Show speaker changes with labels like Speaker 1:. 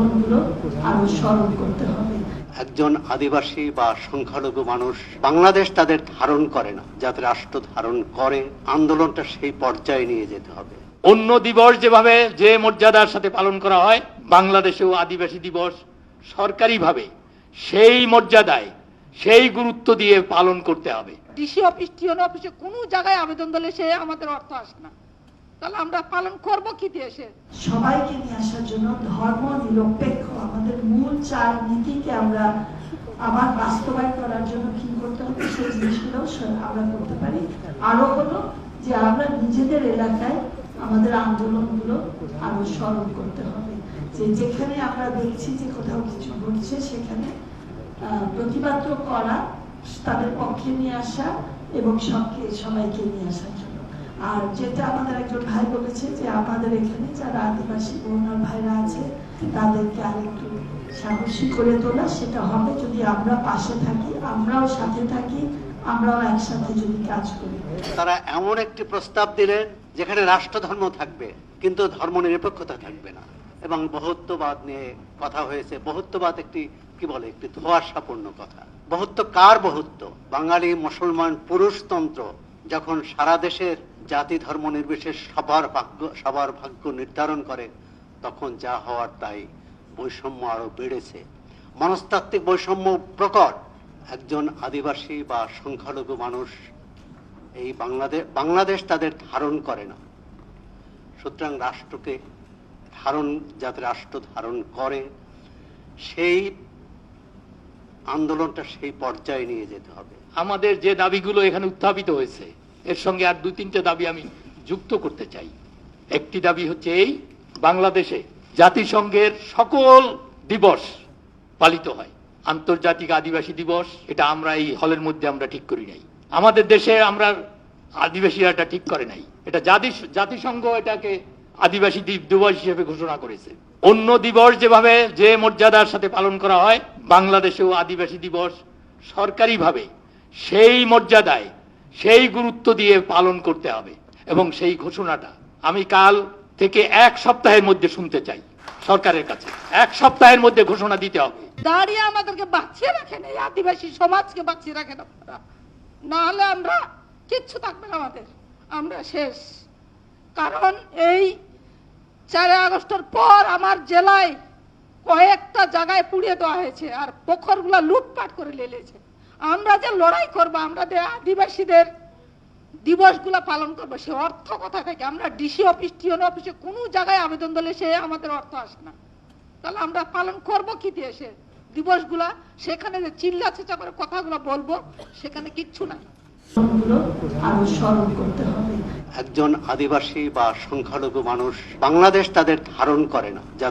Speaker 1: আন্দোলনগুলো আরো স্মরণ করতে হবে।
Speaker 2: একজন আদিবাসী বা সংখ্যালঘু মানুষ বাংলাদেশ তাদের ধারণ করে না, যাতে রাষ্ট্র ধারণ করে আন্দোলনটা সেই পর্যায়ে নিয়ে যেতে হবে।
Speaker 3: অন্য দিবস যেভাবে যে মর্যাদার সাথে পালন করা হয়, বাংলাদেশেও আদিবাসী দিবস সরকারিভাবে সেই মর্যাদায় সেই গুরুত্ব দিয়ে পালন করতে হবে।
Speaker 4: ডিসি অফিস টিওন অফিসে কোনো জায়গায় আবেদন দিলে সে আমাদের অর্থ আসে না, তাহলে আমরা পালন করব কি দিয়ে? সে
Speaker 1: সবাইকে নিয়ে আসার জন্য ধর্ম নিরপেক্ষ আমাদের মূল চার নীতিকে আমরা আবার বাস্তবায়ন করার জন্য কি করতে হবে সেই জিনিসগুলো আমরা করতে পারি। আরো হলো যে আমরা নিজেদের এলাকায় আমাদের আন্দোলনগুলো আরো স্মরণ করতে হবে, যে যেখানে আমরা দেখছি যে কোথাও কিছু ঘটছে সেখানে প্রতিবাদ করা, তাদের পক্ষে নিয়ে আসা এবং সবাইকে নিয়ে আসার জন্য। আর যেটা আমাদের একজন ভাই বলেছে যে আমাদের এখানে যারা আদিবাসী বোনার ভাইরা আছে তাদেরকে আরেকটু সাহসী করে তোলা, সেটা হবে যদি আমরা পাশে থাকি, আমরাও সাথে থাকি, আমরাও একসাথে যদি কাজ করি।
Speaker 2: তারা এমন একটি প্রস্তাব দিলেন যেখানে রাষ্ট্রধর্ম থাকবে কিন্তু ধর্ম নিরপেক্ষতা থাকবে না, এবং বহুত্ববাদ নিয়ে কথা হয়েছে। বহুত্ববাদ একটি কি বলে একটি ধোঁয়াশাপূর্ণ কথা। বহুত্ব কার বহুত্ব? বাঙালি মুসলমান পুরুষতন্ত্র যখন সারা দেশের জাতি ধর্ম নির্বিশেষ সবার ভাগ্য নির্ধারণ করে, তখন যা হওয়ার তাই। বৈষম্য আরো বেড়েছে, মনস্তাত্ত্বিক বৈষম্য প্রকট। একজন আদিবাসী বা সংখ্যালঘু মানুষ এই বাংলাদেশ তাদের ধারণ করে না। সুতরাং রাষ্ট্রকে যাতে রাষ্ট্র ধারণ করে সেই আন্দোলনটা সেই পর্যায়ে নিয়ে যেতে হবে।
Speaker 3: আমাদের যে দাবিগুলো এখানে উত্থাপিত হয়েছে, এর সঙ্গে আর দুই তিনটে দাবি আমি যুক্ত করতে চাই। একটি দাবি হচ্ছে এই, বাংলাদেশে জাতিসংঘের সকল দিবস পালিত হয়। আন্তর্জাতিক আদিবাসী দিবস এটা আমরা এই হলের মধ্যে আমরা ঠিক করি নাই, আমাদের দেশে আমরা আদিবাসীরা এটা ঠিক করে নাই, এটা জাতিসংঘ এটাকে আদিবাসী দিবস হিসেবে ঘোষণা করেছে। অন্য দিবস যেভাবে যে মর্যাদার সাথে পালন করা হয়, বাংলাদেশেও আদিবাসী দিবস সরকারিভাবে সেই মর্যাদায় সেই গুরুত্ব দিয়ে পালন করতে হবে, এবং সেই ঘোষণাটা আমি কাল থেকে 1 সপ্তাহের মধ্যে শুনতে চাই সরকারের কাছে। 1 সপ্তাহের মধ্যে ঘোষণা দিতে হবে।
Speaker 4: দাঁড়িয়ে আমাদেরকে বাঁচিয়ে রাখেন, এই আদিবাসী সমাজকে বাঁচিয়ে রাখেন আপনারা, না হলে আমরা কিচ্ছু থাকবে না আমাদের, আমরা শেষ। কারণ এই 4 আগস্টের পর আমার জেলায় কয়েকটা জায়গায় পুড়িয়ে দেওয়া হয়েছে, আর পোখরগুলা লুটপাট করে লেলেছে। আমরা যে লড়াই করবো, আমরা যে আদিবাসীদের দিবসগুলো পালন করবো, সে অর্থ কোথা থেকে? আমরা ডিসি অফিস টিওন অফিসে কোনো জায়গায় আবেদন দিলে সে আমাদের অর্থ আসে না, তাহলে আমরা পালন করব কি দিয়ে? সে দিবসগুলা সেখানে যে চিল্লা চেঁচা করে কথাগুলো বলবো, সেখানে কিচ্ছু নাই।
Speaker 1: আরো স্মরণ করতে হবে।
Speaker 2: একজন আদিবাসী বা সংখ্যালঘু মানুষ বাংলাদেশ তাদের ধারণ করে না।